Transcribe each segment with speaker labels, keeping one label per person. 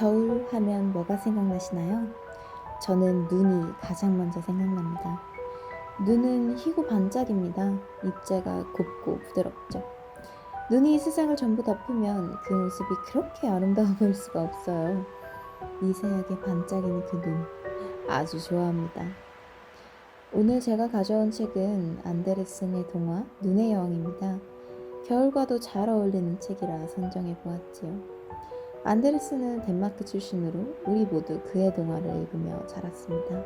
Speaker 1: 겨울 하면 뭐가 생각나시나요? 저는 눈이 가장 먼저 생각납니다. 눈은 희고 반짝입니다. 입자가 곱고 부드럽죠. 눈이 세상을 전부 덮으면 그 모습이 그렇게 아름다워 보일 수가 없어요. 미세하게 반짝이는 그 눈, 아주 좋아합니다. 오늘 제가 가져온 책은 안데르센의 동화 눈의 여왕입니다. 겨울과도 잘 어울리는 책이라 선정해 보았지요. 안데르센은 덴마크 출신으로 우리 모두 그의 동화를 읽으며 자랐습니다.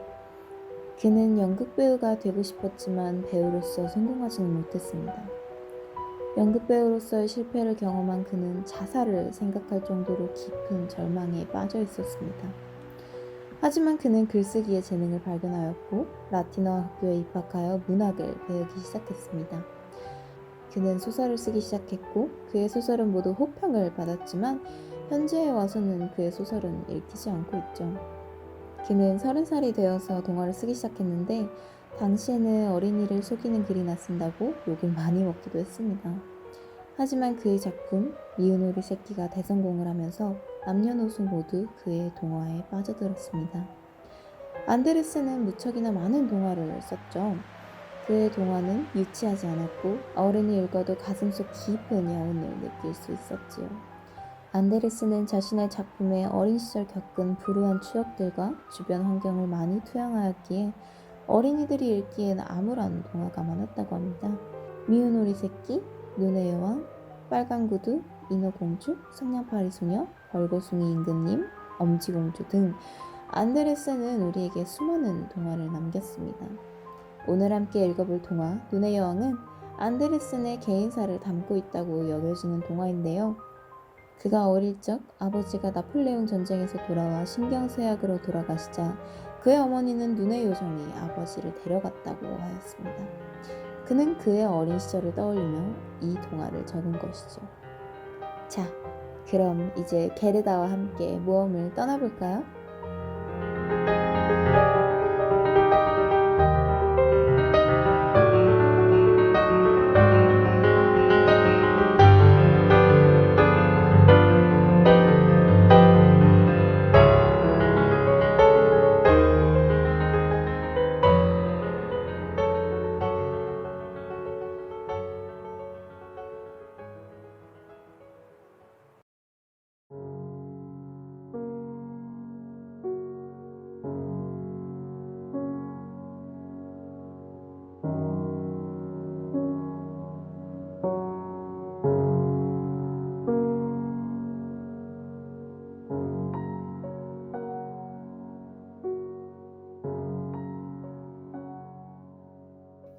Speaker 1: 그는 연극 배우가 되고 싶었지만 배우로서 성공하지는 못했습니다. 연극 배우로서의 실패를 경험한 그는 자살을 생각할 정도로 깊은 절망에 빠져 있었습니다. 하지만 그는 글쓰기의 재능을 발견하였고 라틴어 학교에 입학하여 문학을 배우기 시작했습니다. 그는 소설을 쓰기 시작했고 그의 소설은 모두 호평을 받았지만 현재에 와서는 그의 소설은 읽히지 않고 있죠. 그는 30살이 되어서 동화를 쓰기 시작했는데 당시에는 어린이를 속이는 글이나 쓴다고 욕을 많이 먹기도 했습니다. 하지만 그의 작품 미운 오리 새끼가 대성공을 하면서 남녀노소 모두 그의 동화에 빠져들었습니다. 안데르센은 무척이나 많은 동화를 썼죠. 그의 동화는 유치하지 않았고 어른이 읽어도 가슴속 깊은 여운을 느낄 수 있었지요. 안데르센은 자신의 작품에 어린 시절 겪은 불우한 추억들과 주변 환경을 많이 투영하였기에 어린이들이 읽기엔 아무런 동화가 많았다고 합니다. 미운 오리 새끼, 눈의 여왕, 빨간 구두, 인어공주, 성냥팔이 소녀, 벌거숭이 임금님, 엄지공주 등 안데르센은 우리에게 수많은 동화를 남겼습니다. 오늘 함께 읽어볼 동화 눈의 여왕은 안데르센의 개인사를 담고 있다고 여겨지는 동화인데요. 그가 어릴 적 아버지가 나폴레옹 전쟁에서 돌아와 신경쇠약으로 돌아가시자 그의 어머니는 눈의 요정이 아버지를 데려갔다고 하였습니다. 그는 그의 어린 시절을 떠올리며 이 동화를 적은 것이죠. 자, 그럼 이제 게르다와 함께 모험을 떠나볼까요?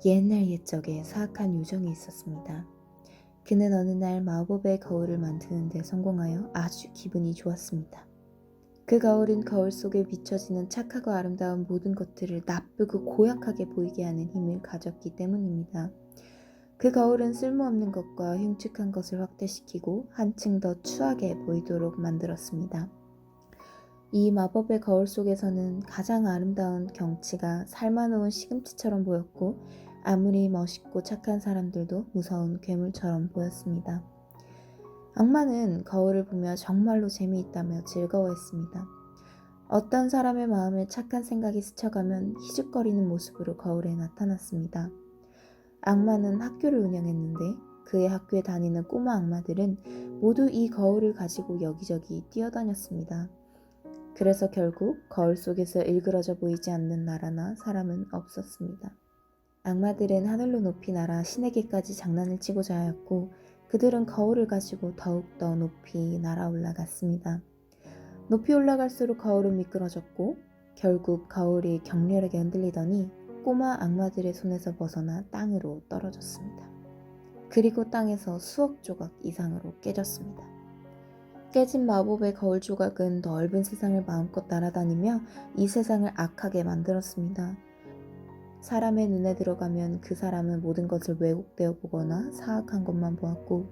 Speaker 1: 옛날 옛적에 사악한 요정이 있었습니다. 그는 어느 날 마법의 거울을 만드는 데 성공하여 아주 기분이 좋았습니다. 그 거울은 거울 속에 비춰지는 착하고 아름다운 모든 것들을 나쁘고 고약하게 보이게 하는 힘을 가졌기 때문입니다. 그 거울은 쓸모없는 것과 흉측한 것을 확대시키고 한층 더 추하게 보이도록 만들었습니다. 이 마법의 거울 속에서는 가장 아름다운 경치가 삶아놓은 시금치처럼 보였고 아무리 멋있고 착한 사람들도 무서운 괴물처럼 보였습니다. 악마는 거울을 보며 정말로 재미있다며 즐거워했습니다. 어떤 사람의 마음에 착한 생각이 스쳐가면 희죽거리는 모습으로 거울에 나타났습니다. 악마는 학교를 운영했는데 그의 학교에 다니는 꼬마 악마들은 모두 이 거울을 가지고 여기저기 뛰어다녔습니다. 그래서 결국 거울 속에서 일그러져 보이지 않는 나라나 사람은 없었습니다. 악마들은 하늘로 높이 날아 신에게까지 장난을 치고자 하였고 그들은 거울을 가지고 더욱더 높이 날아 올라갔습니다. 높이 올라갈수록 거울은 미끄러졌고 결국 거울이 격렬하게 흔들리더니 꼬마 악마들의 손에서 벗어나 땅으로 떨어졌습니다. 그리고 땅에서 수억 조각 이상으로 깨졌습니다. 깨진 마법의 거울 조각은 넓은 세상을 마음껏 날아다니며 이 세상을 악하게 만들었습니다. 사람의 눈에 들어가면 그 사람은 모든 것을 왜곡되어 보거나 사악한 것만 보았고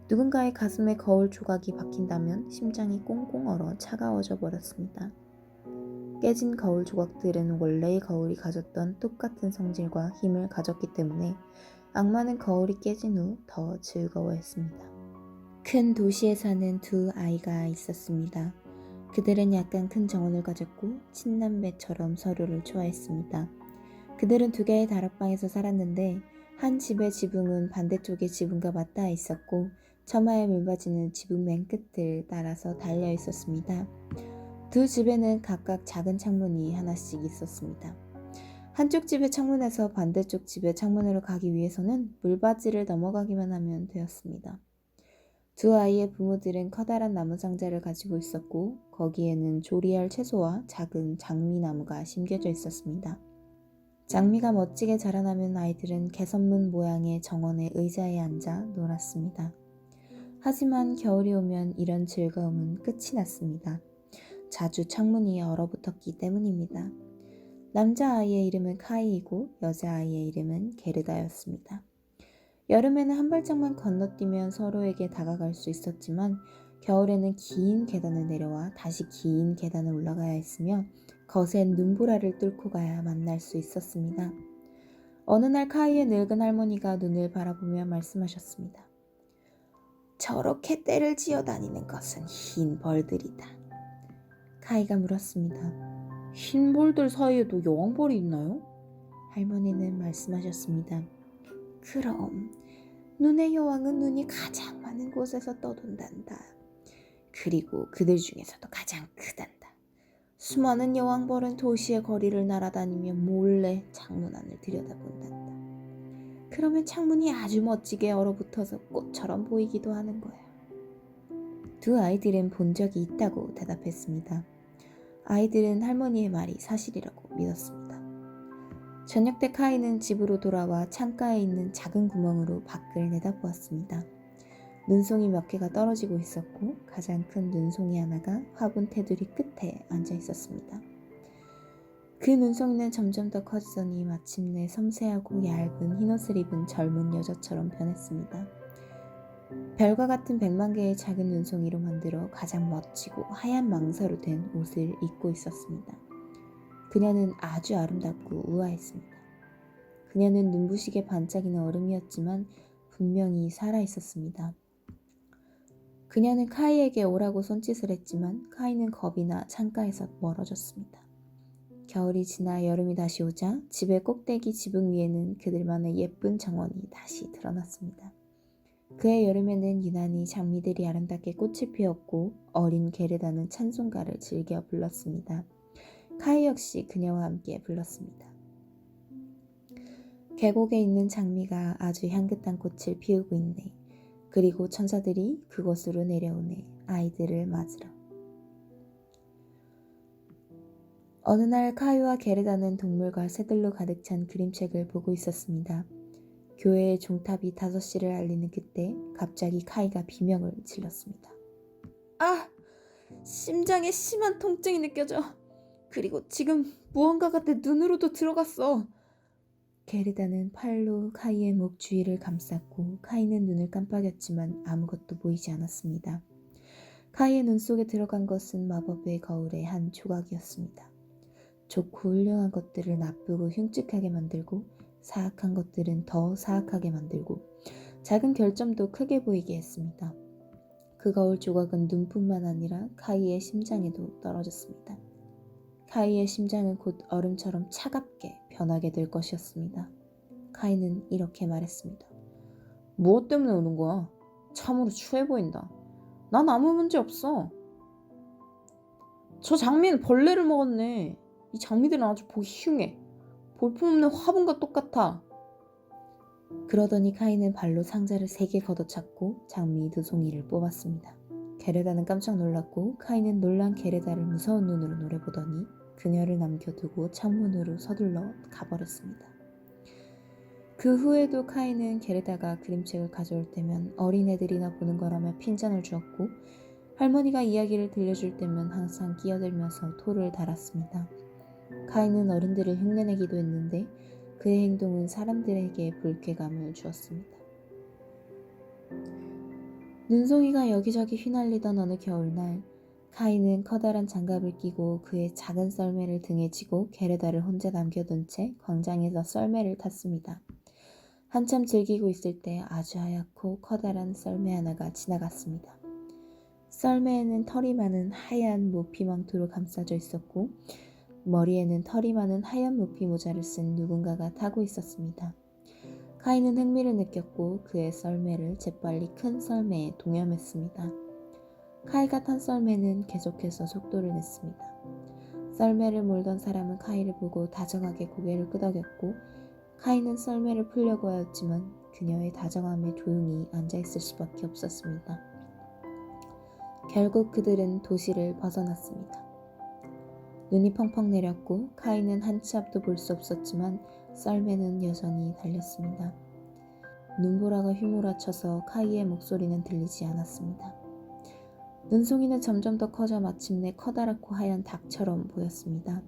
Speaker 1: 누군가의 가슴에 거울 조각이 박힌다면 심장이 꽁꽁 얼어 차가워져 버렸습니다. 깨진 거울 조각들은 원래의 거울이 가졌던 똑같은 성질과 힘을 가졌기 때문에 악마는 거울이 깨진 후 더 즐거워했습니다. 큰 도시에 사는 두 아이가 있었습니다. 그들은 약간 큰 정원을 가졌고 친남매처럼 서로를 좋아했습니다. 그들은 두 개의 다락방에서 살았는데 한 집의 지붕은 반대쪽의 지붕과 맞닿아 있었고 처마의 물바지는 지붕 맨 끝을 따라서 달려 있었습니다. 두 집에는 각각 작은 창문이 하나씩 있었습니다. 한쪽 집의 창문에서 반대쪽 집의 창문으로 가기 위해서는 물바지를 넘어가기만 하면 되었습니다. 두 아이의 부모들은 커다란 나무 상자를 가지고 있었고 거기에는 조리할 채소와 작은 장미나무가 심겨져 있었습니다. 장미가 멋지게 자라나면 아이들은 개선문 모양의 정원의 의자에 앉아 놀았습니다. 하지만 겨울이 오면 이런 즐거움은 끝이 났습니다. 자주 창문이 얼어붙었기 때문입니다. 남자아이의 이름은 카이이고 여자아이의 이름은 게르다였습니다. 여름에는 한 발짝만 건너뛰면 서로에게 다가갈 수 있었지만 겨울에는 긴 계단을 내려와 다시 긴 계단을 올라가야 했으며 거센 눈보라를 뚫고 가야 만날 수 있었습니다. 어느 날 카이의 늙은 할머니가 눈을 바라보며 말씀하셨습니다. 저렇게 떼를 지어다니는 것은 흰 벌들이다. 카이가 물었습니다. 흰 벌들 사이에도 여왕벌이 있나요? 할머니는 말씀하셨습니다. 그럼 눈의 여왕은 눈이 가장 많은 곳에서 떠돈단다. 그리고 그들 중에서도 가장 크단다. 수많은 여왕벌은 도시의 거리를 날아다니며 몰래 창문 안을 들여다본단다. 그러면 창문이 아주 멋지게 얼어붙어서 꽃처럼 보이기도 하는 거야. 두 아이들은 본 적이 있다고 대답했습니다. 아이들은 할머니의 말이 사실이라고 믿었습니다. 저녁 때 카이는 집으로 돌아와 창가에 있는 작은 구멍으로 밖을 내다보았습니다. 눈송이 몇 개가 떨어지고 있었고 가장 큰 눈송이 하나가 화분 테두리 끝에 앉아 있었습니다. 그 눈송이는 점점 더 커지더니 마침내 섬세하고 얇은 흰옷을 입은 젊은 여자처럼 변했습니다. 별과 같은 100만 개의 작은 눈송이로 만들어 가장 멋지고 하얀 망사로 된 옷을 입고 있었습니다. 그녀는 아주 아름답고 우아했습니다. 그녀는 눈부시게 반짝이는 얼음이었지만 분명히 살아있었습니다. 그녀는 카이에게 오라고 손짓을 했지만 카이는 겁이 나 창가에서 멀어졌습니다. 겨울이 지나 여름이 다시 오자 집의 꼭대기 지붕 위에는 그들만의 예쁜 정원이 다시 드러났습니다. 그해 여름에는 유난히 장미들이 아름답게 꽃을 피웠고 어린 게르다는 찬송가를 즐겨 불렀습니다. 카이 역시 그녀와 함께 불렀습니다. 계곡에 있는 장미가 아주 향긋한 꽃을 피우고 있네. 그리고 천사들이 그곳으로 내려오네. 아이들을 맞으러. 어느 날 카이와 게르다는 동물과 새들로 가득 찬 그림책을 보고 있었습니다. 교회의 종탑이 5시를 알리는 그때 갑자기 카이가 비명을 질렀습니다. 아! 심장에 심한 통증이 느껴져. 그리고 지금 무언가가 내 눈으로도 들어갔어. 게르다는 팔로 카이의 목 주위를 감쌌고 카이는 눈을 깜빡였지만 아무것도 보이지 않았습니다. 카이의 눈 속에 들어간 것은 마법의 거울의 한 조각이었습니다. 좋고 훌륭한 것들을 나쁘고 흉측하게 만들고 사악한 것들은 더 사악하게 만들고 작은 결점도 크게 보이게 했습니다. 그 거울 조각은 눈뿐만 아니라 카이의 심장에도 떨어졌습니다. 카이의 심장은 곧 얼음처럼 차갑게 변하게 될 것이었습니다. 카이는 이렇게 말했습니다. 무엇 때문에 우는 거야? 참으로 추해 보인다. 난 아무 문제 없어. 저 장미는 벌레를 먹었네. 이 장미들은 아주 보기 흉해. 볼품없는 화분과 똑같아. 그러더니 카이는 발로 상자를 3개 걷어찼고 장미 2송이를 뽑았습니다. 게르다는 깜짝 놀랐고 카이는 놀란 게르다를 무서운 눈으로 노려보더니 그녀를 남겨두고 창문으로 서둘러 가버렸습니다. 그 후에도 카이는 게르다가 그림책을 가져올 때면 어린애들이나 보는 거라며 핀잔을 주었고 할머니가 이야기를 들려줄 때면 항상 끼어들면서 토를 달았습니다. 카이는 어른들을 흉내내기도 했는데 그의 행동은 사람들에게 불쾌감을 주었습니다. 눈송이가 여기저기 휘날리던 어느 겨울날 카이는 커다란 장갑을 끼고 그의 작은 썰매를 등에 지고 게르다를 혼자 남겨둔 채 광장에서 썰매를 탔습니다. 한참 즐기고 있을 때 아주 하얗고 커다란 썰매 하나가 지나갔습니다. 썰매에는 털이 많은 하얀 모피 망토로 감싸져 있었고 머리에는 털이 많은 하얀 모피 모자를 쓴 누군가가 타고 있었습니다. 카이는 흥미를 느꼈고 그의 썰매를 재빨리 큰 썰매에 동염했습니다. 카이가 탄 썰매는 계속해서 속도를 냈습니다. 썰매를 몰던 사람은 카이를 보고 다정하게 고개를 끄덕였고 카이는 썰매를 풀려고 하였지만 그녀의 다정함에 조용히 앉아있을 수밖에 없었습니다. 결국 그들은 도시를 벗어났습니다. 눈이 펑펑 내렸고 카이는 한 치 앞도 볼 수 없었지만 썰매는 여전히 달렸습니다. 눈보라가 휘몰아쳐서 카이의 목소리는 들리지 않았습니다. 눈송이는 점점 더 커져 마침내 커다랗고 하얀 닭처럼 보였습니다.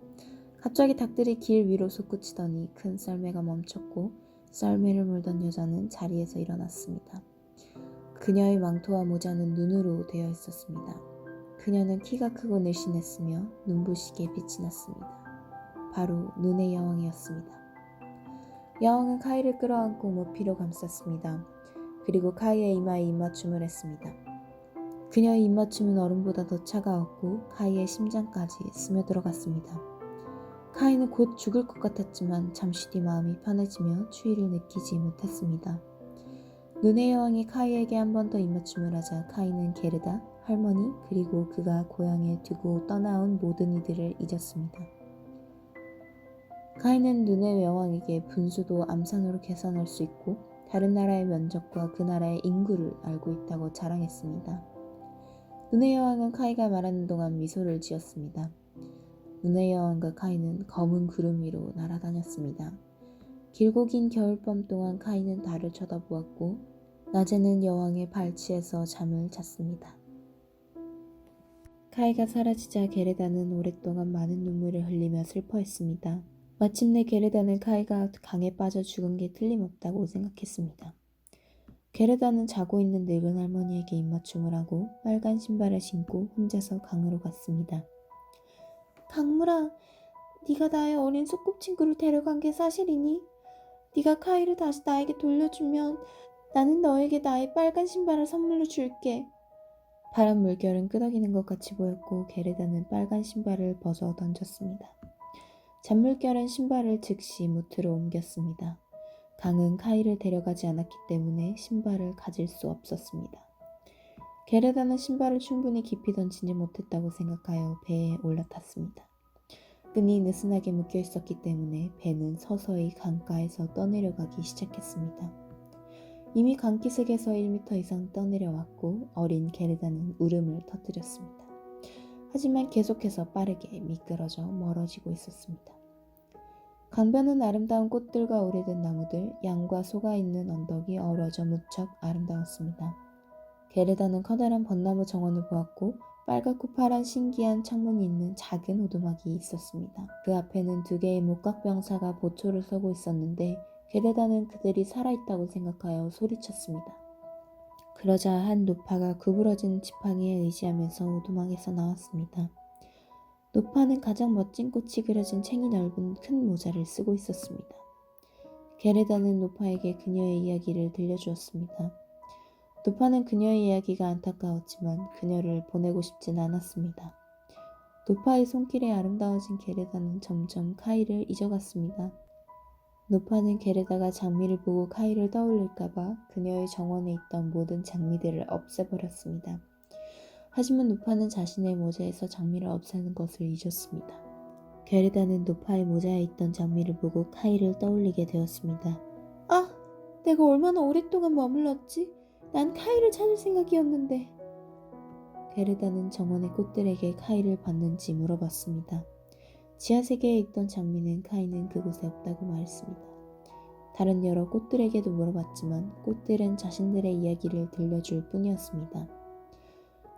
Speaker 1: 갑자기 닭들이 길 위로 솟구치더니 큰 썰매가 멈췄고 썰매를 몰던 여자는 자리에서 일어났습니다. 그녀의 망토와 모자는 눈으로 되어 있었습니다. 그녀는 키가 크고 늘씬했으며 눈부시게 빛이 났습니다. 바로 눈의 여왕이었습니다. 여왕은 카이를 끌어안고 모피로 감쌌습니다. 그리고 카이의 이마에 입맞춤을 했습니다. 그녀의 입맞춤은 얼음보다 더 차가웠고 카이의 심장까지 스며들어갔습니다. 카이는 곧 죽을 것 같았지만 잠시 뒤 마음이 편해지며 추위를 느끼지 못했습니다. 눈의 여왕이 카이에게 한 번 더 입맞춤을 하자 카이는 게르다, 할머니 그리고 그가 고향에 두고 떠나온 모든 이들을 잊었습니다. 카이는 눈의 여왕에게 분수도 암산으로 계산할 수 있고 다른 나라의 면적과 그 나라의 인구를 알고 있다고 자랑했습니다. 눈의 여왕은 카이가 말하는 동안 미소를 지었습니다. 눈의 여왕과 카이는 검은 구름 위로 날아다녔습니다. 길고 긴 겨울밤 동안 카이는 달을 쳐다보았고 낮에는 여왕의 발치에서 잠을 잤습니다. 카이가 사라지자 게르다는 오랫동안 많은 눈물을 흘리며 슬퍼했습니다. 마침내 게르다는 카이가 강에 빠져 죽은 게 틀림없다고 생각했습니다. 게르다는 자고 있는 늙은 할머니에게 입맞춤을 하고 빨간 신발을 신고 혼자서 강으로 갔습니다. 강물아, 네가 나의 어린 소꿉친구를 데려간 게 사실이니? 네가 카이를 다시 나에게 돌려주면 나는 너에게 나의 빨간 신발을 선물로 줄게. 바람 물결은 끄덕이는 것 같이 보였고 게르다는 빨간 신발을 벗어 던졌습니다. 잔물결은 신발을 즉시 무트로 옮겼습니다. 강은 카이를 데려가지 않았기 때문에 신발을 가질 수 없었습니다. 게르다는 신발을 충분히 깊이 던지지 못했다고 생각하여 배에 올라탔습니다. 끈이 느슨하게 묶여 있었기 때문에 배는 서서히 강가에서 떠내려가기 시작했습니다. 이미 강기슭에서 1m 이상 떠내려왔고 어린 게르다는 울음을 터뜨렸습니다. 하지만 계속해서 빠르게 미끄러져 멀어지고 있었습니다. 강변은 아름다운 꽃들과 오래된 나무들, 양과 소가 있는 언덕이 어우러져 무척 아름다웠습니다. 게르다는 커다란 벚나무 정원을 보았고 빨갛고 파란 신기한 창문이 있는 작은 오두막이 있었습니다. 그 앞에는 2개의 목각병사가 보초를 서고 있었는데 게르다는 그들이 살아있다고 생각하여 소리쳤습니다. 그러자 한 노파가 구부러진 지팡이에 의지하면서 오두막에서 나왔습니다. 노파는 가장 멋진 꽃이 그려진 챙이 넓은 큰 모자를 쓰고 있었습니다. 게르다는 노파에게 그녀의 이야기를 들려주었습니다. 노파는 그녀의 이야기가 안타까웠지만 그녀를 보내고 싶진 않았습니다. 노파의 손길에 아름다워진 게르다는 점점 카이를 잊어갔습니다. 노파는 게르다가 장미를 보고 카이를 떠올릴까봐 그녀의 정원에 있던 모든 장미들을 없애버렸습니다. 하지만 노파는 자신의 모자에서 장미를 없애는 것을 잊었습니다. 게르다는 노파의 모자에 있던 장미를 보고 카이를 떠올리게 되었습니다. 아! 내가 얼마나 오랫동안 머물렀지? 난 카이를 찾을 생각이었는데. 게르다는 정원의 꽃들에게 카이를 봤는지 물어봤습니다. 지하세계에 있던 장미는 카이는 그곳에 없다고 말했습니다. 다른 여러 꽃들에게도 물어봤지만 꽃들은 자신들의 이야기를 들려줄 뿐이었습니다.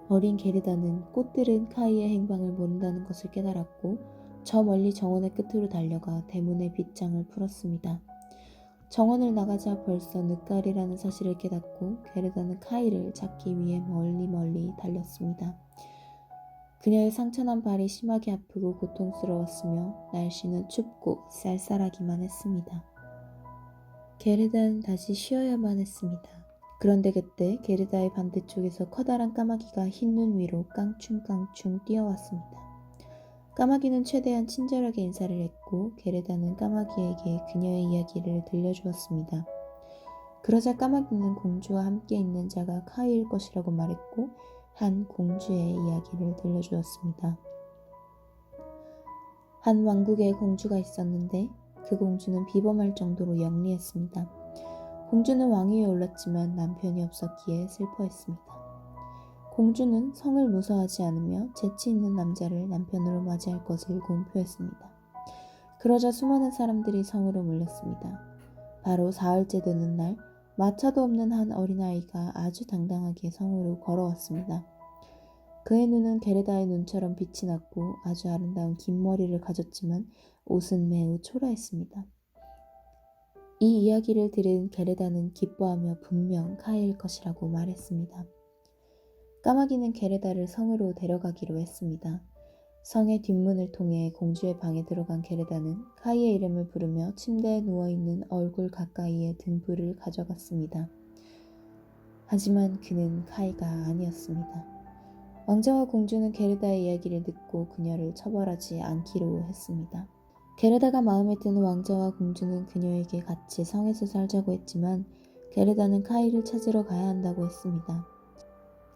Speaker 1: 어린 게르다는 꽃들은 카이의 행방을 모른다는 것을 깨달았고 저 멀리 정원의 끝으로 달려가 대문의 빗장을 풀었습니다. 정원을 나가자 벌써 늦가을이라는 사실을 깨닫고 게르다는 카이를 찾기 위해 멀리 달렸습니다. 그녀의 상처난 발이 심하게 아프고 고통스러웠으며 날씨는 춥고 쌀쌀하기만 했습니다. 게르다는 다시 쉬어야만 했습니다. 그런데 그때 게르다의 반대쪽에서 커다란 까마귀가 흰 눈 위로 깡충깡충 뛰어왔습니다. 까마귀는 최대한 친절하게 인사를 했고 게르다는 까마귀에게 그녀의 이야기를 들려주었습니다. 그러자 까마귀는 공주와 함께 있는 자가 카이일 것이라고 말했고 한 공주의 이야기를 들려주었습니다. 한 왕국에 공주가 있었는데 그 공주는 비범할 정도로 영리했습니다. 공주는 왕위에 올랐지만 남편이 없었기에 슬퍼했습니다. 공주는 성을 무서워하지 않으며 재치 있는 남자를 남편으로 맞이할 것을 공표했습니다. 그러자 수많은 사람들이 성으로 몰렸습니다. 바로 사흘째 되는 날 마차도 없는 한 어린아이가 아주 당당하게 성으로 걸어왔습니다. 그의 눈은 게르다의 눈처럼 빛이 났고 아주 아름다운 긴 머리를 가졌지만 옷은 매우 초라했습니다. 이 이야기를 들은 게르다는 기뻐하며 분명 카이일 것이라고 말했습니다. 까마귀는 게르다를 성으로 데려가기로 했습니다. 성의 뒷문을 통해 공주의 방에 들어간 게르다는 카이의 이름을 부르며 침대에 누워있는 얼굴 가까이에 등불을 가져갔습니다. 하지만 그는 카이가 아니었습니다. 왕자와 공주는 게르다의 이야기를 듣고 그녀를 처벌하지 않기로 했습니다. 게르다가 마음에 드는 왕자와 공주는 그녀에게 같이 성에서 살자고 했지만 게르다는 카이를 찾으러 가야 한다고 했습니다.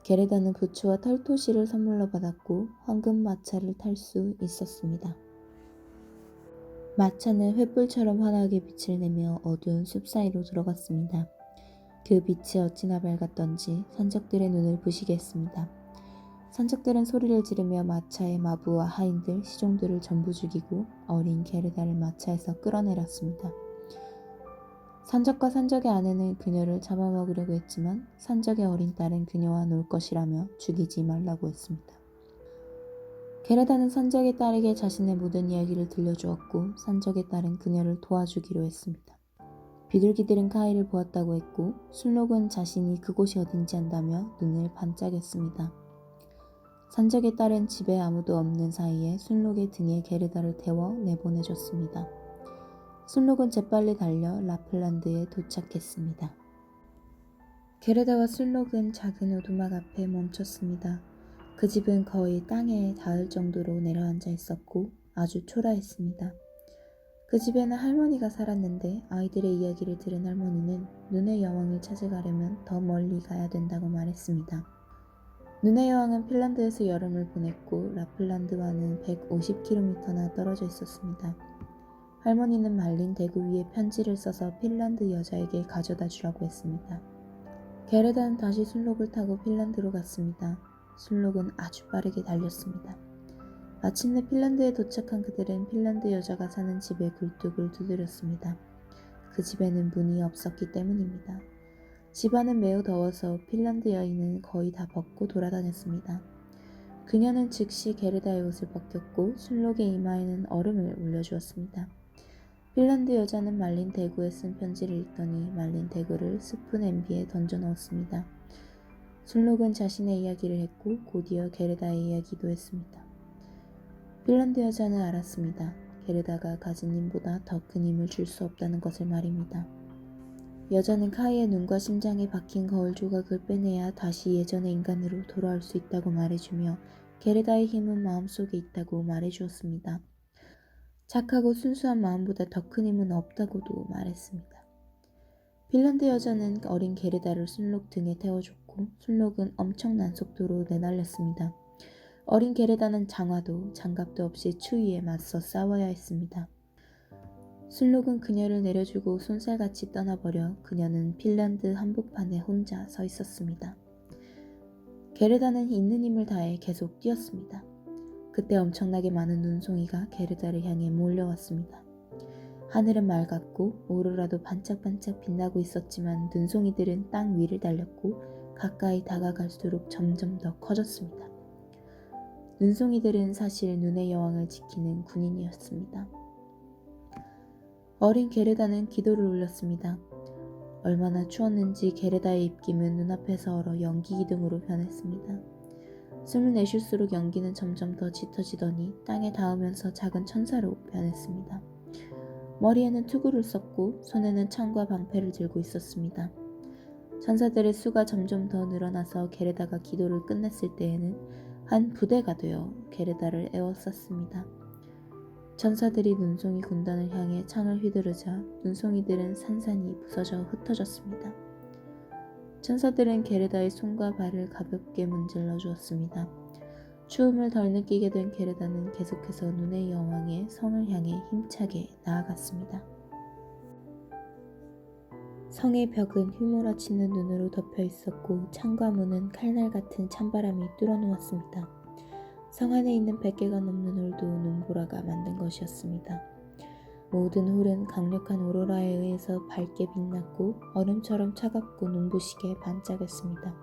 Speaker 1: 게르다는 부츠와 털토시를 선물로 받았고 황금 마차를 탈 수 있었습니다. 마차는 횃불처럼 환하게 빛을 내며 어두운 숲 사이로 들어갔습니다. 그 빛이 어찌나 밝았던지 산적들의 눈을 부시게 했습니다. 산적들은 소리를 지르며 마차의 마부와 하인들, 시종들을 전부 죽이고 어린 게르다를 마차에서 끌어내렸습니다. 산적과 산적의 아내는 그녀를 잡아먹으려고 했지만 산적의 어린 딸은 그녀와 놀 것이라며 죽이지 말라고 했습니다. 게르다는 산적의 딸에게 자신의 모든 이야기를 들려주었고 산적의 딸은 그녀를 도와주기로 했습니다. 비둘기들은 카이를 보았다고 했고 순록은 자신이 그곳이 어딘지 안다며 눈을 반짝였습니다. 산적의 딸은 집에 아무도 없는 사이에 순록의 등에 게르다를 태워 내보내줬습니다. 순록은 재빨리 달려 라플란드에 도착했습니다. 게르다와 순록은 작은 오두막 앞에 멈췄습니다. 그 집은 거의 땅에 닿을 정도로 내려앉아 있었고 아주 초라했습니다. 그 집에는 할머니가 살았는데 아이들의 이야기를 들은 할머니는 눈의 여왕을 찾아가려면 더 멀리 가야 된다고 말했습니다. 눈의 여왕은 핀란드에서 여름을 보냈고 라플란드와는 150km나 떨어져 있었습니다. 할머니는 말린 대구 위에 편지를 써서 핀란드 여자에게 가져다 주라고 했습니다. 게르다는 다시 순록을 타고 핀란드로 갔습니다. 순록은 아주 빠르게 달렸습니다. 마침내 핀란드에 도착한 그들은 핀란드 여자가 사는 집의 굴뚝을 두드렸습니다. 그 집에는 문이 없었기 때문입니다. 집 안은 매우 더워서 핀란드 여인은 거의 다 벗고 돌아다녔습니다. 그녀는 즉시 게르다의 옷을 벗겼고 순록의 이마에는 얼음을 올려주었습니다. 핀란드 여자는 말린 대구에 쓴 편지를 읽더니 말린 대구를 스프 냄비에 던져 넣었습니다. 순록은 자신의 이야기를 했고 곧이어 게르다의 이야기도 했습니다. 핀란드 여자는 알았습니다. 게르다가 가진 힘보다 더 큰 힘을 줄 수 없다는 것을 말입니다. 여자는 카이의 눈과 심장에 박힌 거울 조각을 빼내야 다시 예전의 인간으로 돌아올 수 있다고 말해주며 게르다의 힘은 마음속에 있다고 말해주었습니다. 착하고 순수한 마음보다 더 큰 힘은 없다고도 말했습니다. 핀란드 여자는 어린 게르다를 순록 등에 태워줬고 순록은 엄청난 속도로 내달렸습니다. 어린 게르다는 장화도 장갑도 없이 추위에 맞서 싸워야 했습니다. 순록은 그녀를 내려주고 손살같이 떠나버려 그녀는 핀란드 한복판에 혼자 서 있었습니다. 게르다는 있는 힘을 다해 계속 뛰었습니다. 그때 엄청나게 많은 눈송이가 게르다를 향해 몰려왔습니다. 하늘은 맑았고 오로라도 반짝반짝 빛나고 있었지만 눈송이들은 땅 위를 달렸고 가까이 다가갈수록 점점 더 커졌습니다. 눈송이들은 사실 눈의 여왕을 지키는 군인이었습니다. 어린 게르다는 기도를 올렸습니다. 얼마나 추웠는지 게르다의 입김은 눈앞에서 얼어 연기 기둥으로 변했습니다. 숨을 내쉴수록 연기는 점점 더 짙어지더니 땅에 닿으면서 작은 천사로 변했습니다. 머리에는 투구를 썼고 손에는 창과 방패를 들고 있었습니다. 천사들의 수가 점점 더 늘어나서 게르다가 기도를 끝냈을 때에는 한 부대가 되어 게르다를 에워쌌습니다. 천사들이 눈송이 군단을 향해 창을 휘두르자 눈송이들은 산산이 부서져 흩어졌습니다. 천사들은 게르다의 손과 발을 가볍게 문질러 주었습니다. 추움을 덜 느끼게 된 게르다는 계속해서 눈의 여왕의 성을 향해 힘차게 나아갔습니다. 성의 벽은 휘몰아치는 눈으로 덮여 있었고 창과 문은 칼날 같은 찬바람이 뚫어놓았습니다. 성 안에 있는 100개가 넘는 홀도 눈보라가 만든 것이었습니다. 모든 홀은 강력한 오로라에 의해서 밝게 빛났고 얼음처럼 차갑고 눈부시게 반짝였습니다.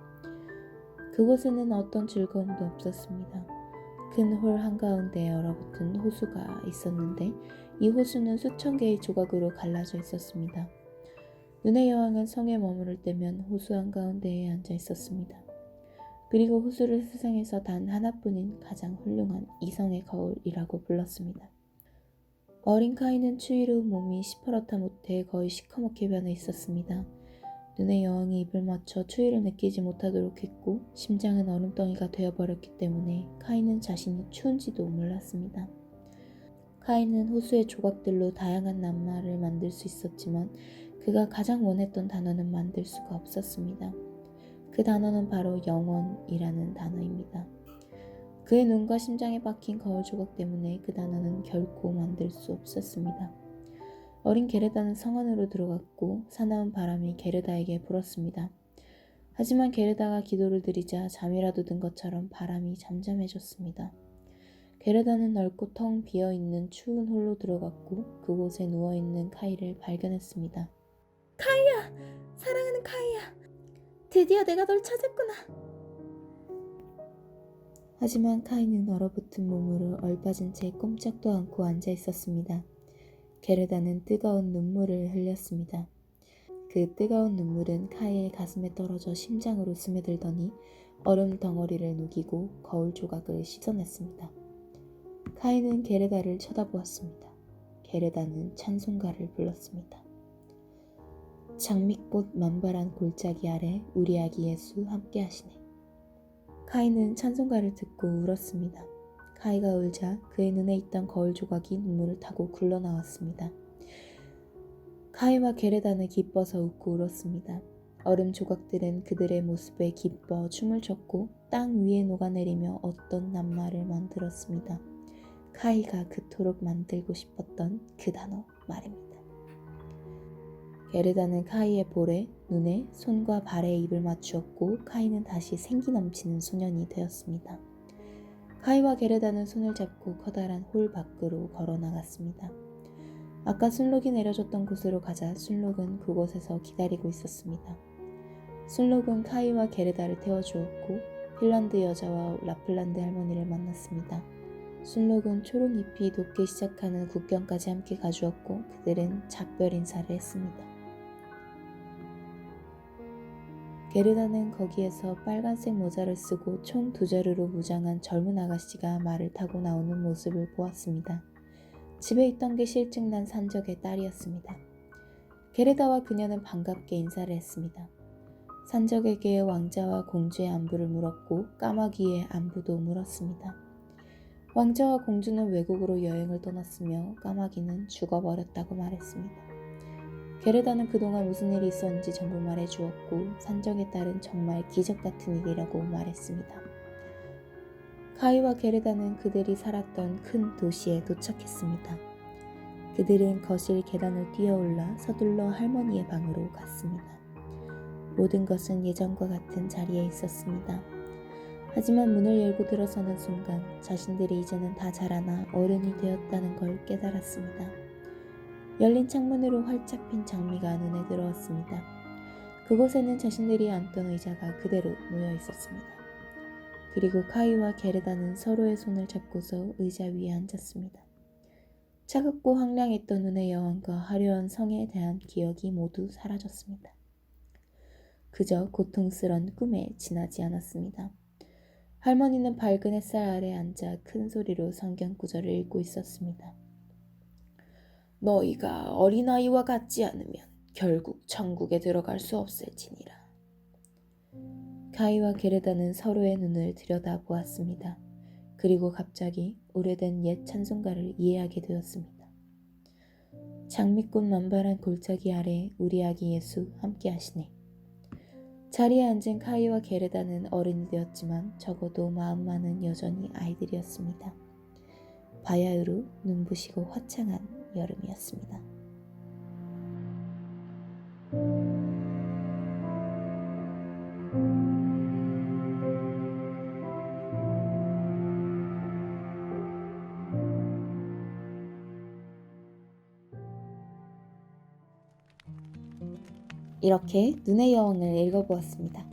Speaker 1: 그곳에는 어떤 즐거움도 없었습니다. 큰 홀 한가운데에 얼어붙은 호수가 있었는데 이 호수는 수천 개의 조각으로 갈라져 있었습니다. 눈의 여왕은 성에 머무를 때면 호수 한가운데에 앉아 있었습니다. 그리고 호수를 세상에서 단 하나뿐인 가장 훌륭한 이성의 거울이라고 불렀습니다. 어린 카이는 추위로 몸이 시퍼렇다 못해 거의 시커멓게 변해 있었습니다. 눈의 여왕이 입을 맞춰 추위를 느끼지 못하도록 했고 심장은 얼음덩이가 되어버렸기 때문에 카이는 자신이 추운지도 몰랐습니다. 카이는 호수의 조각들로 다양한 낱말을 만들 수 있었지만 그가 가장 원했던 단어는 만들 수가 없었습니다. 그 단어는 바로 영원이라는 단어입니다. 그의 눈과 심장에 박힌 거울 조각 때문에 그 단어는 결코 만들 수 없었습니다. 어린 게르다는 성 안으로 들어갔고 사나운 바람이 게르다에게 불었습니다. 하지만 게르다가 기도를 드리자 잠이라도 든 것처럼 바람이 잠잠해졌습니다. 게르다는 넓고 텅 비어있는 추운 홀로 들어갔고 그곳에 누워있는 카이를 발견했습니다. 카이야! 사랑하는 카이야! 드디어 내가 널 찾았구나! 하지만 카이는 얼어붙은 몸으로 얼빠진 채 꼼짝도 않고 앉아 있었습니다. 게르다는 뜨거운 눈물을 흘렸습니다. 그 뜨거운 눈물은 카이의 가슴에 떨어져 심장으로 스며들더니 얼음 덩어리를 녹이고 거울 조각을 씻어냈습니다. 카이는 게르다를 쳐다보았습니다. 게르다는 찬송가를 불렀습니다. 장미꽃 만발한 골짜기 아래 우리 아기 예수 함께 하시네. 카이는 찬송가를 듣고 울었습니다. 카이가 울자 그의 눈에 있던 거울 조각이 눈물을 타고 굴러나왔습니다. 카이와 게르다는 기뻐서 웃고 울었습니다. 얼음 조각들은 그들의 모습에 기뻐 춤을 췄고 땅 위에 녹아내리며 어떤 낱말을 만들었습니다. 카이가 그토록 만들고 싶었던 그 단어 말입니다. 게르다는 카이의 볼에, 눈에, 손과 발에 입을 맞추었고 카이는 다시 생기 넘치는 소년이 되었습니다. 카이와 게르다는 손을 잡고 커다란 홀 밖으로 걸어 나갔습니다. 아까 순록이 내려줬던 곳으로 가자 순록은 그곳에서 기다리고 있었습니다. 순록은 카이와 게르다를 태워주었고 핀란드 여자와 라플란드 할머니를 만났습니다. 순록은 초록잎이 돋기 시작하는 국경까지 함께 가주었고 그들은 작별 인사를 했습니다. 게르다는 거기에서 빨간색 모자를 쓰고 총 2자루로 무장한 젊은 아가씨가 말을 타고 나오는 모습을 보았습니다. 집에 있던 게 실증난 산적의 딸이었습니다. 게르다와 그녀는 반갑게 인사를 했습니다. 산적에게 왕자와 공주의 안부를 물었고 까마귀의 안부도 물었습니다. 왕자와 공주는 외국으로 여행을 떠났으며 까마귀는 죽어버렸다고 말했습니다. 게르다는 그동안 무슨 일이 있었는지 전부 말해주었고 산적의 딸은 정말 기적같은 일이라고 말했습니다. 카이와 게르다는 그들이 살았던 큰 도시에 도착했습니다. 그들은 거실 계단을 뛰어올라 서둘러 할머니의 방으로 갔습니다. 모든 것은 예전과 같은 자리에 있었습니다. 하지만 문을 열고 들어서는 순간 자신들이 이제는 다 자라나 어른이 되었다는 걸 깨달았습니다. 열린 창문으로 활짝 핀 장미가 눈에 들어왔습니다. 그곳에는 자신들이 앉던 의자가 그대로 놓여 있었습니다. 그리고 카이와 게르다는 서로의 손을 잡고서 의자 위에 앉았습니다. 차갑고 황량했던 눈의 여왕과 화려한 성에 대한 기억이 모두 사라졌습니다. 그저 고통스런 꿈에 지나지 않았습니다. 할머니는 밝은 햇살 아래 앉아 큰 소리로 성경 구절을 읽고 있었습니다. 너희가 어린아이와 같지 않으면 결국 천국에 들어갈 수 없을지니라. 카이와 게르다는 서로의 눈을 들여다보았습니다. 그리고 갑자기 오래된 옛 찬송가를 이해하게 되었습니다. 장미꽃 만발한 골짜기 아래 우리 아기 예수 함께 하시네. 자리에 앉은 카이와 게르다는 어른이 되었지만 적어도 마음만은 여전히 아이들이었습니다. 바야흐로 눈부시고 화창한 여름이었습니다. 이렇게 눈의 여왕을 읽어보았습니다.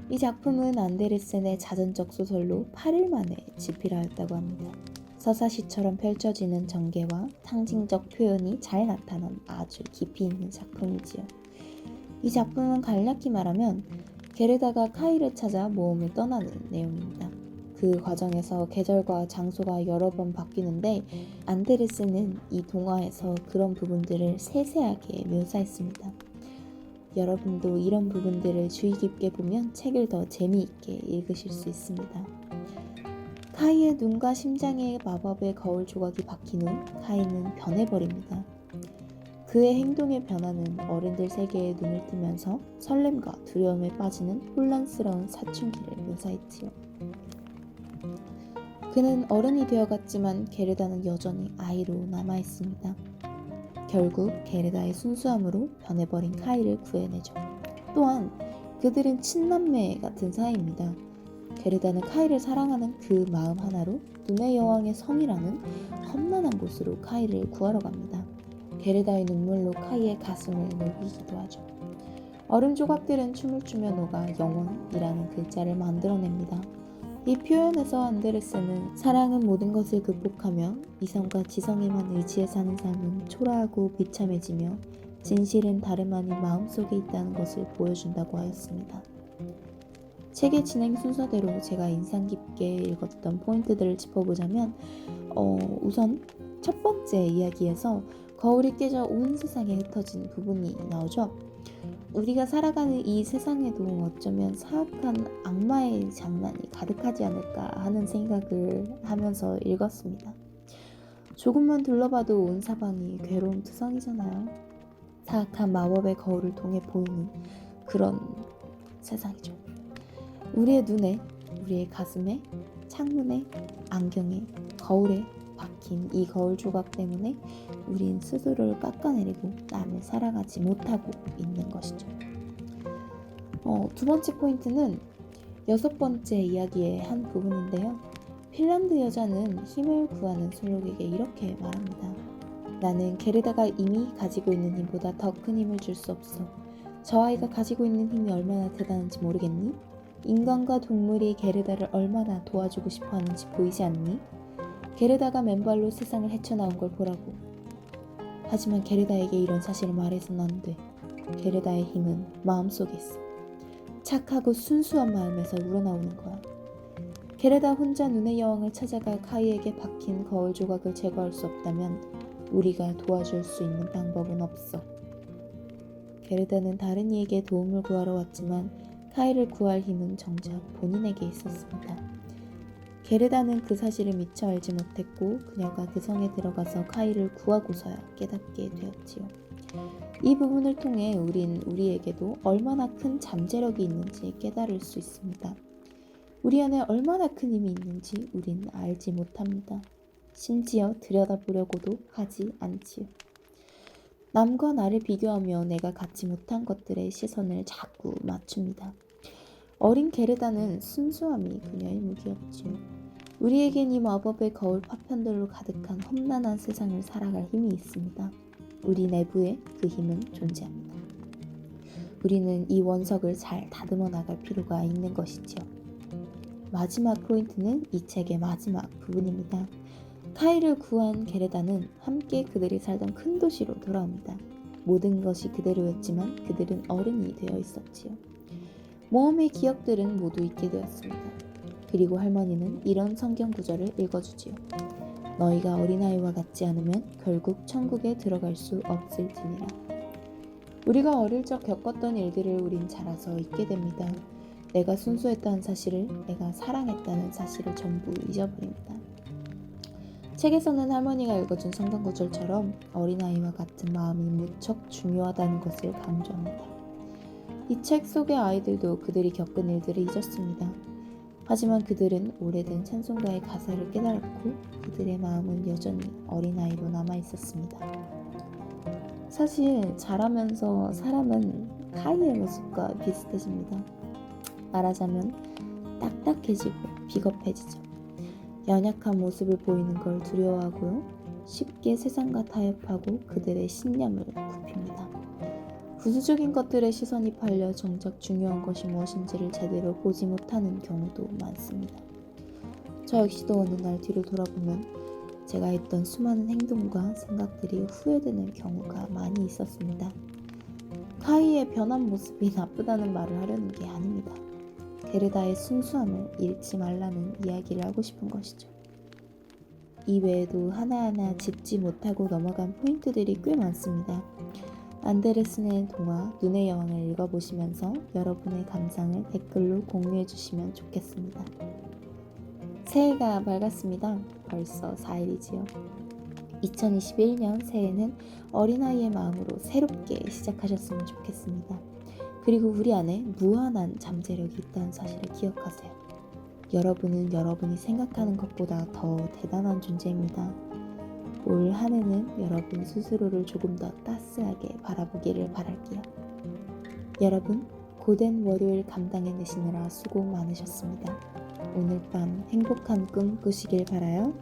Speaker 1: 이 작품은 안데르센의 자전적 소설로 8일 만에 집필하였다고 합니다. 서사시처럼 펼쳐지는 전개와 상징적 표현이 잘 나타난 아주 깊이 있는 작품이지요. 이 작품은 간략히 말하면 게르다가 카이를 찾아 모험을 떠나는 내용입니다. 그 과정에서 계절과 장소가 여러 번 바뀌는데 안데르센은 이 동화에서 그런 부분들을 세세하게 묘사했습니다. 여러분도 이런 부분들을 주의 깊게 보면 책을 더 재미있게 읽으실 수 있습니다. 카이의 눈과 심장에 마법의 거울 조각이 박힌 후 카이는 변해버립니다. 그의 행동의 변화는 어른들 세계에 눈을 뜨면서 설렘과 두려움에 빠지는 혼란스러운 사춘기를 묘사했지요. 그는 어른이 되어갔지만 게르다는 여전히 아이로 남아있습니다. 결국 게르다의 순수함으로 변해버린 카이를 구해내죠. 또한 그들은 친남매 같은 사이입니다. 게르다는 카이를 사랑하는 그 마음 하나로 눈의 여왕의 성이라는 험난한 곳으로 카이를 구하러 갑니다. 게르다의 눈물로 카이의 가슴을 녹이기도 하죠. 얼음 조각들은 춤을 추며 녹아 영원이라는 글자를 만들어냅니다. 이 표현에서 안데르센은 사랑은 모든 것을 극복하며 이성과 지성에만 의지해 사는 삶은 초라하고 비참해지며 진실은 다름 아닌 마음속에 있다는 것을 보여준다고 하였습니다. 책의 진행 순서대로 제가 인상 깊게 읽었던 포인트들을 짚어보자면 우선 첫 번째 이야기에서 거울이 깨져 온 세상에 흩어진 부분이 나오죠. 우리가 살아가는 이 세상에도 어쩌면 사악한 악마의 장난이 가득하지 않을까 하는 생각을 하면서 읽었습니다. 조금만 둘러봐도 온 사방이 괴로움 투성이잖아요. 사악한 마법의 거울을 통해 보이는 그런 세상이죠. 우리의 눈에, 우리의 가슴에, 창문에, 안경에, 거울에 박힌 이 거울 조각 때문에 우린 스스로를 깎아내리고 남을 살아가지 못하고 있는 것이죠. 두 번째 포인트는 여섯 번째 이야기의 한 부분인데요. 핀란드 여자는 힘을 구하는 솔록에게 이렇게 말합니다. 나는 게르다가 이미 가지고 있는 힘보다 더 큰 힘을 줄 수 없어. 저 아이가 가지고 있는 힘이 얼마나 대단한지 모르겠니? 인간과 동물이 게르다를 얼마나 도와주고 싶어 하는지 보이지 않니? 게르다가 맨발로 세상을 헤쳐나온 걸 보라고. 하지만 게르다에게 이런 사실을 말해서는 안 돼. 게르다의 힘은 마음속에 있어. 착하고 순수한 마음에서 우러나오는 거야. 게르다 혼자 눈의 여왕을 찾아가 카이에게 박힌 거울 조각을 제거할 수 없다면 우리가 도와줄 수 있는 방법은 없어. 게르다는 다른 이에게 도움을 구하러 왔지만 카이를 구할 힘은 정작 본인에게 있었습니다. 게르다는 그 사실을 미처 알지 못했고 그녀가 그 성에 들어가서 카이를 구하고서야 깨닫게 되었지요. 이 부분을 통해 우린 우리에게도 얼마나 큰 잠재력이 있는지 깨달을 수 있습니다. 우리 안에 얼마나 큰 힘이 있는지 우린 알지 못합니다. 심지어 들여다보려고도 하지 않지요. 남과 나를 비교하며 내가 갖지 못한 것들의 시선을 자꾸 맞춥니다. 어린 게르다는 순수함이 그녀의 무기였지요. 우리에겐 이 마법의 거울 파편들로 가득한 험난한 세상을 살아갈 힘이 있습니다. 우리 내부에 그 힘은 존재합니다. 우리는 이 원석을 잘 다듬어 나갈 필요가 있는 것이지요. 마지막 포인트는 이 책의 마지막 부분입니다. 카이를 구한 게르다는 함께 그들이 살던 큰 도시로 돌아옵니다. 모든 것이 그대로였지만 그들은 어른이 되어 있었지요. 모험의 기억들은 모두 잊게 되었습니다. 그리고 할머니는 이런 성경 구절을 읽어주지요. 너희가 어린아이와 같지 않으면 결국 천국에 들어갈 수 없을지니라. 우리가 어릴 적 겪었던 일들을 우린 자라서 잊게 됩니다. 내가 순수했다는 사실을, 내가 사랑했다는 사실을 전부 잊어버립니다. 책에서는 할머니가 읽어준 성경 구절처럼 어린아이와 같은 마음이 무척 중요하다는 것을 강조합니다. 이 책 속의 아이들도 그들이 겪은 일들을 잊었습니다. 하지만 그들은 오래된 찬송가의 가사를 깨달았고 그들의 마음은 여전히 어린아이로 남아있었습니다. 사실 자라면서 사람은 카이의 모습과 비슷해집니다. 말하자면 딱딱해지고 비겁해지죠. 연약한 모습을 보이는 걸 두려워하고요. 쉽게 세상과 타협하고 그들의 신념을 굽힙니다. 부수적인 것들의 시선이 팔려 정작 중요한 것이 무엇인지를 제대로 보지 못하는 경우도 많습니다. 저 역시도 어느 날 뒤로 돌아보면 제가 했던 수많은 행동과 생각들이 후회되는 경우가 많이 있었습니다. 카이의 변한 모습이 나쁘다는 말을 하려는 게 아닙니다. 게르다의 순수함을 잃지 말라는 이야기를 하고 싶은 것이죠. 이 외에도 하나하나 짚지 못하고 넘어간 포인트들이 꽤 많습니다. 안데르슨의 동화 눈의 여왕을 읽어보시면서 여러분의 감상을 댓글로 공유해 주시면 좋겠습니다. 새해가 밝았습니다. 벌써 4일이지요. 2021년 새해는 어린아이의 마음으로 새롭게 시작하셨으면 좋겠습니다. 그리고 우리 안에 무한한 잠재력이 있다는 사실을 기억하세요. 여러분은 여러분이 생각하는 것보다 더 대단한 존재입니다. 올 한 해는 여러분 스스로를 조금 더 따스하게 바라보기를 바랄게요. 여러분, 고된 월요일 감당해내시느라 수고 많으셨습니다. 오늘 밤 행복한 꿈 꾸시길 바라요.